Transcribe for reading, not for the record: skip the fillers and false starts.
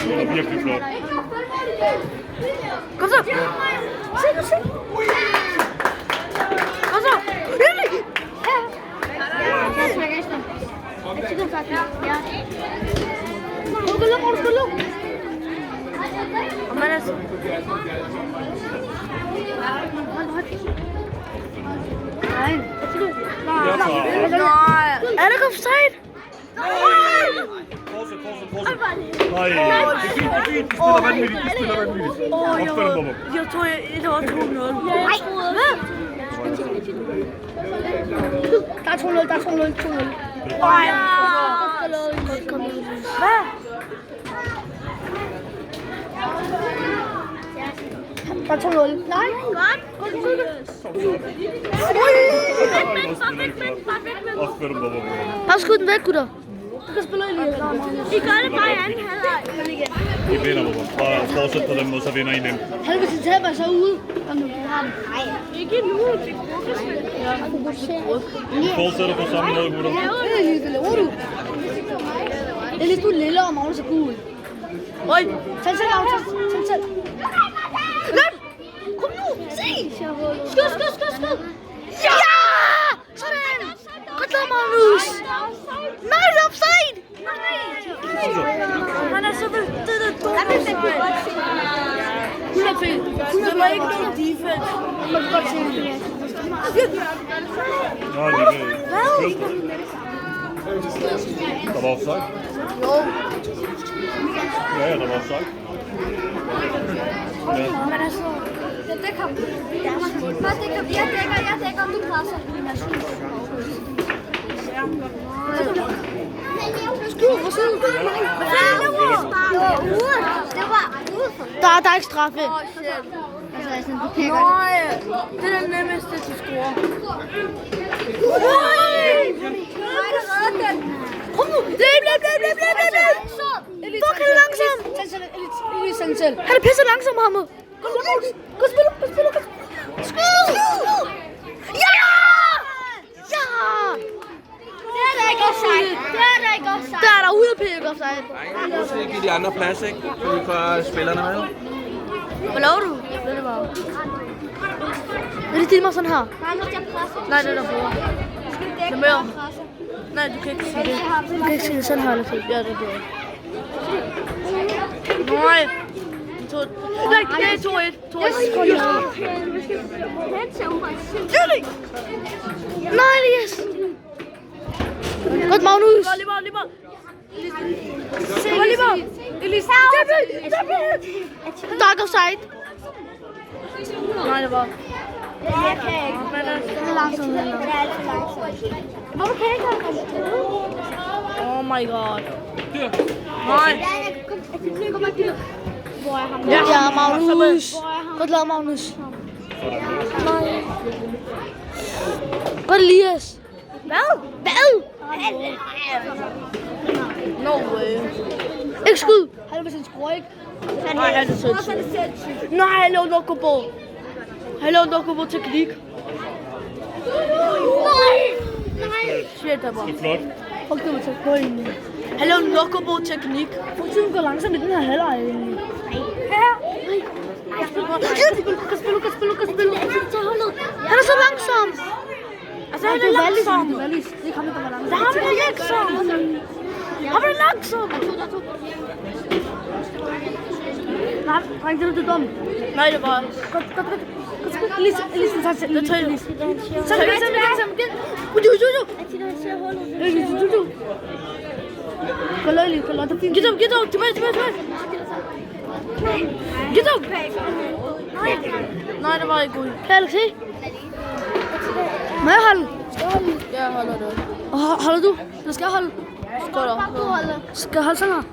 Det var virkelig flot. Kom så! Se! Kom så! Lille! Er det offside? Fortsæt. Nej, det er fint. De spiller vanvittigt. Opspiller Bobo. Jeg tror, det var 2-0. Der er 2-0. Hvad? Der er 2-0. Nej. Opspiller Bobo. Bare skud den væk, gutter. Du kan spille lige. I gør det bare i anden halvleg. I vinder Bobo. Bare fortsæt på den måde, så vinder I dem. Helvede, de taber så ude. Ikke nu. I fortsætter på samme måde, gutter. Det laver du. Det er lidt du lille og Magnus er gul. Øj. Tag selv. Løb! Kom nu! Se! Skud! Ja! Sådan! Godt lavet, Magnus! Nej, det er offside! Han er så ved det der dumme. 100 Det var ikke nogen defense. Man kan godt se det. Nej, det er ikke. Der var offside. Ja, der var offside. Ja. Jeg dækker. Du presser. Der er ikke straffe. Nej, Det er det nemmeste til score. Kom nu! Løb! Fuck, han er langsom! Han er pisse langsom, Hammer. Gå spil! Skud! Ja! det er da ikke offside. Der er der 100 ikke offside. Nej, nu skal vi give de andre plads, ikke? Så vi får spillerne med. Hvad laver du? Det er bare. Vil det mig sådan her? Nej, det er der for. Det er mere. Nej, du kan ikke sige det. Du kan ikke sige det sådan her, eller ja, det er det. Nej. Nej, det er 2-1. Nej, yes. Godt, Magnus. Lige. Dark offside. Nej, det var. Jeg kan ikke. Det er langsomt. Det er altid langsomt. Hvorfor kan jeg ikke? Oh my god. Nej. Hvor er ham? Ja, Magnus. Godt lavet, Magnus. Nej. Godt, Elias. Hvad? No way. Ikke skud. Helvede, han skruer ikke. Nej, han er sindssygt. Nej, han lavede Nokobo teknik. Nej. Shit, der var. Det er flot. Fuck, det var til på egentlig. Han lavede Nokobo teknik. Tiden går langsomt i den her halvleg egentlig. Kan spille. Han er så langsom. Altså, han er langsom. Det kommer der var langsomt. Han er langsom. Nej, dreng, det er dumt. Nej, det var. Godt. Elisen, tak selv. Det tager jeg. Så kan vi Get out. Tilbage. Get out. Nej, det var ikke godt. Kan jeg se? Må jeg holde? Jeg holder det. Holder du? Du skal holde. Skal jeg holde? Skal jeg holde sådan her?